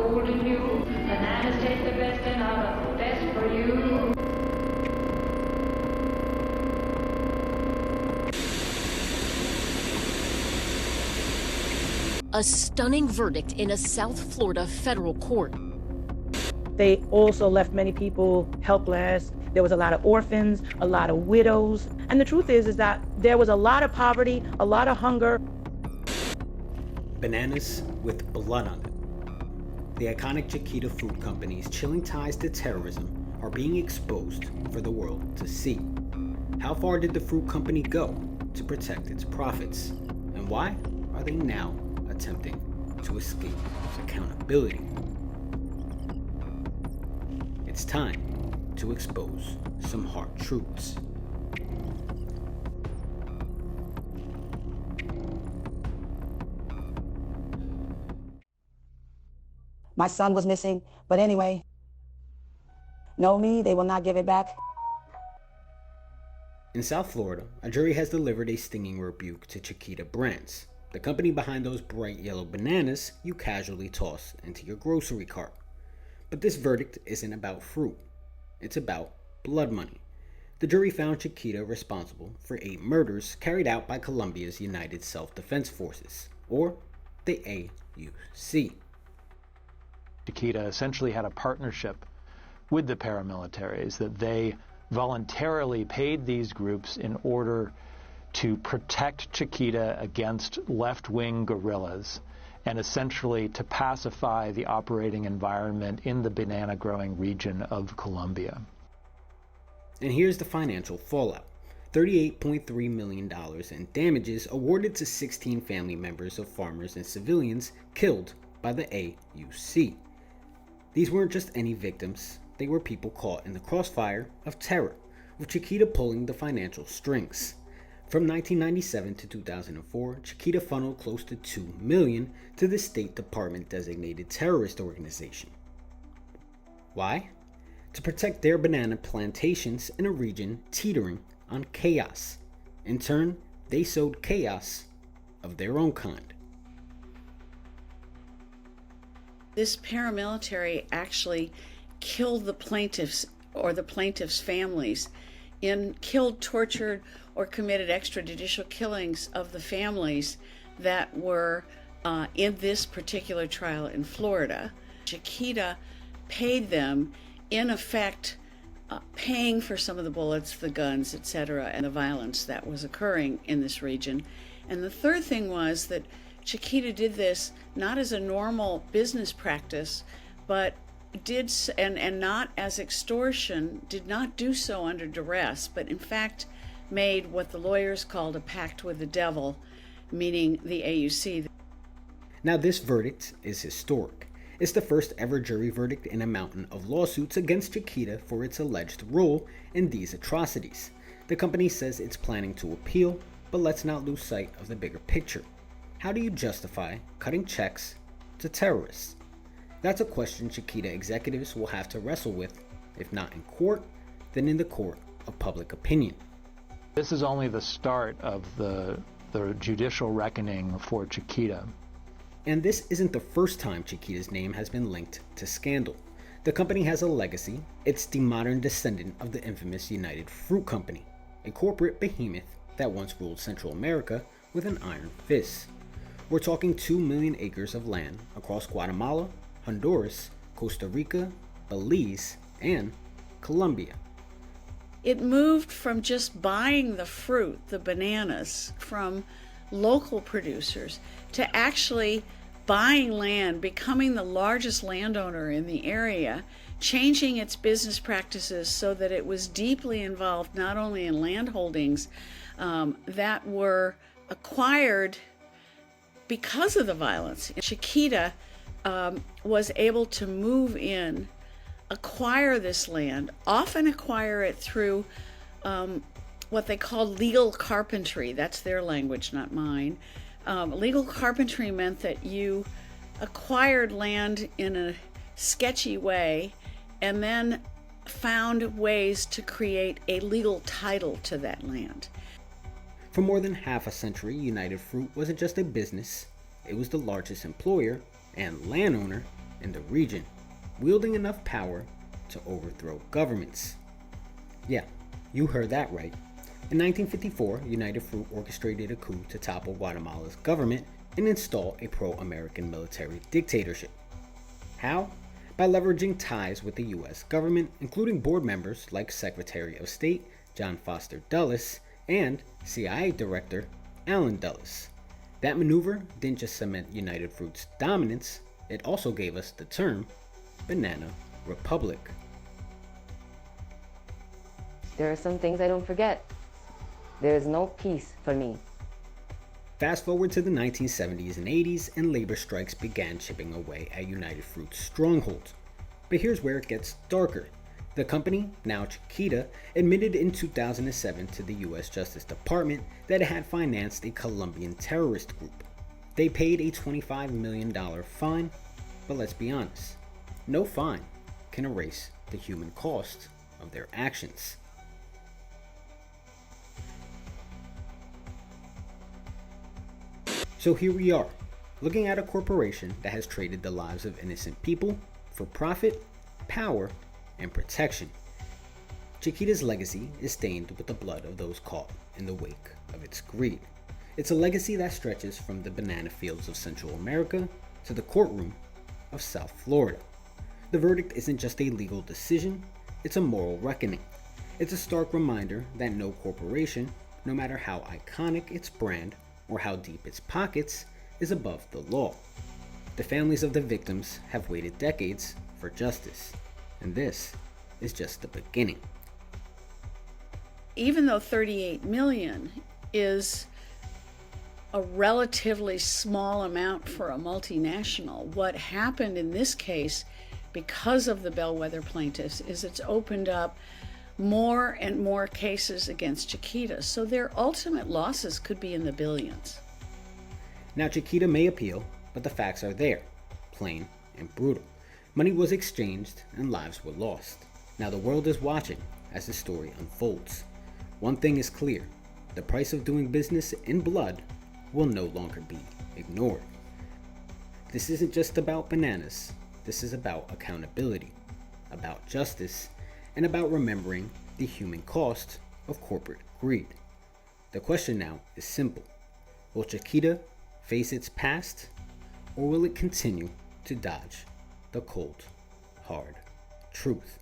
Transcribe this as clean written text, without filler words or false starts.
holding you. Bananas taste the best and are the best for you. A stunning verdict in a South Florida federal court. They also left many people helpless. There was a lot of orphans, a lot of widows. And the truth is that there was a lot of poverty, a lot of hunger. Bananas with blood on them. The iconic Chiquita Fruit Company's chilling ties to terrorism are being exposed for the world to see. How far did the fruit company go to protect its profits? And why are they now attempting to escape accountability? It's time to expose some hard truths. My son was missing, but anyway, know me, they will not give it back. In South Florida, a jury has delivered a stinging rebuke to Chiquita Brands, the company behind those bright yellow bananas you casually toss into your grocery cart. But this verdict isn't about fruit. It's about blood money. The jury found Chiquita responsible for 8 murders carried out by Colombia's United Self-Defense Forces, or the AUC. Chiquita essentially had a partnership with the paramilitaries, that they voluntarily paid these groups in order to protect Chiquita against left-wing guerrillas and essentially to pacify the operating environment in the banana growing region of Colombia. And here's the financial fallout. $38.3 million in damages awarded to 16 family members of farmers and civilians killed by the AUC. These weren't just any victims, they were people caught in the crossfire of terror, with Chiquita pulling the financial strings. From 1997 to 2004, Chiquita funneled close to $2 million to the State Department designated terrorist organization. Why? To protect their banana plantations in a region teetering on chaos. In turn, they sowed chaos of their own kind. This paramilitary actually killed the plaintiffs or the plaintiffs' families, killed, tortured, or committed extrajudicial killings of the families that were in this particular trial in Florida. Chiquita paid them, in effect, paying for some of the bullets, the guns, etc., and the violence that was occurring in this region. And the third thing was that Chiquita did this not as a normal business practice, but did, and not as extortion, did not do so under duress, but in fact made what the lawyers called a pact with the devil, meaning the AUC. Now this verdict is historic. It's the first ever jury verdict in a mountain of lawsuits against Chiquita for its alleged role in these atrocities. The company says it's planning to appeal, but let's not lose sight of the bigger picture. How do you justify cutting checks to terrorists? That's a question Chiquita executives will have to wrestle with, if not in court, then in the court of public opinion. This is only the start of the judicial reckoning for Chiquita. And this isn't the first time Chiquita's name has been linked to scandal. The company has a legacy. It's the modern descendant of the infamous United Fruit Company, a corporate behemoth that once ruled Central America with an iron fist. We're talking 2 million acres of land across Guatemala, Honduras, Costa Rica, Belize, and Colombia. It moved from just buying the fruit, the bananas, from local producers to actually buying land, becoming the largest landowner in the area, changing its business practices so that it was deeply involved not only in land holdings that were acquired because of the violence. Chiquita was able to move in, acquire this land, often acquire it through what they call legal carpentry. That's their language, not mine. Legal carpentry meant that you acquired land in a sketchy way and then found ways to create a legal title to that land. For more than half a century, United Fruit wasn't just a business, it was the largest employer and landowner in the region, wielding enough power to overthrow governments. Yeah, you heard that right. In 1954, United Fruit orchestrated a coup to topple Guatemala's government and install a pro-American military dictatorship. How? By leveraging ties with the US government, including board members like Secretary of State John Foster Dulles and CIA Director Allen Dulles. That maneuver didn't just cement United Fruit's dominance, it also gave us the term Banana Republic. There are some things I don't forget. There is no peace for me. Fast forward to the 1970s and 80s, and labor strikes began chipping away at United Fruit's stronghold. But here's where it gets darker. The company, now Chiquita, admitted in 2007 to the US Justice Department that it had financed a Colombian terrorist group. They paid a $25 million fine, but let's be honest, no fine can erase the human cost of their actions. So here we are, looking at a corporation that has traded the lives of innocent people for profit, power, and protection. Chiquita's legacy is stained with the blood of those caught in the wake of its greed. It's a legacy that stretches from the banana fields of Central America to the courtroom of South Florida. The verdict isn't just a legal decision, it's a moral reckoning. It's a stark reminder that no corporation, no matter how iconic its brand or how deep its pockets, is above the law. The families of the victims have waited decades for justice, and this is just the beginning. Even though 38 million is a relatively small amount for a multinational, what happened in this case, because of the bellwether plaintiffs, is it's opened up more and more cases against Chiquita, so their ultimate losses could be in the billions. Now Chiquita may appeal, but the facts are there, plain and brutal. Money was exchanged and lives were lost. Now the world is watching as the story unfolds. One thing is clear, the price of doing business in blood will no longer be ignored. This isn't just about bananas, this is about accountability, about justice, and about remembering the human cost of corporate greed. The question now is simple. Will Chiquita face its past, or will it continue to dodge the cold, hard truth?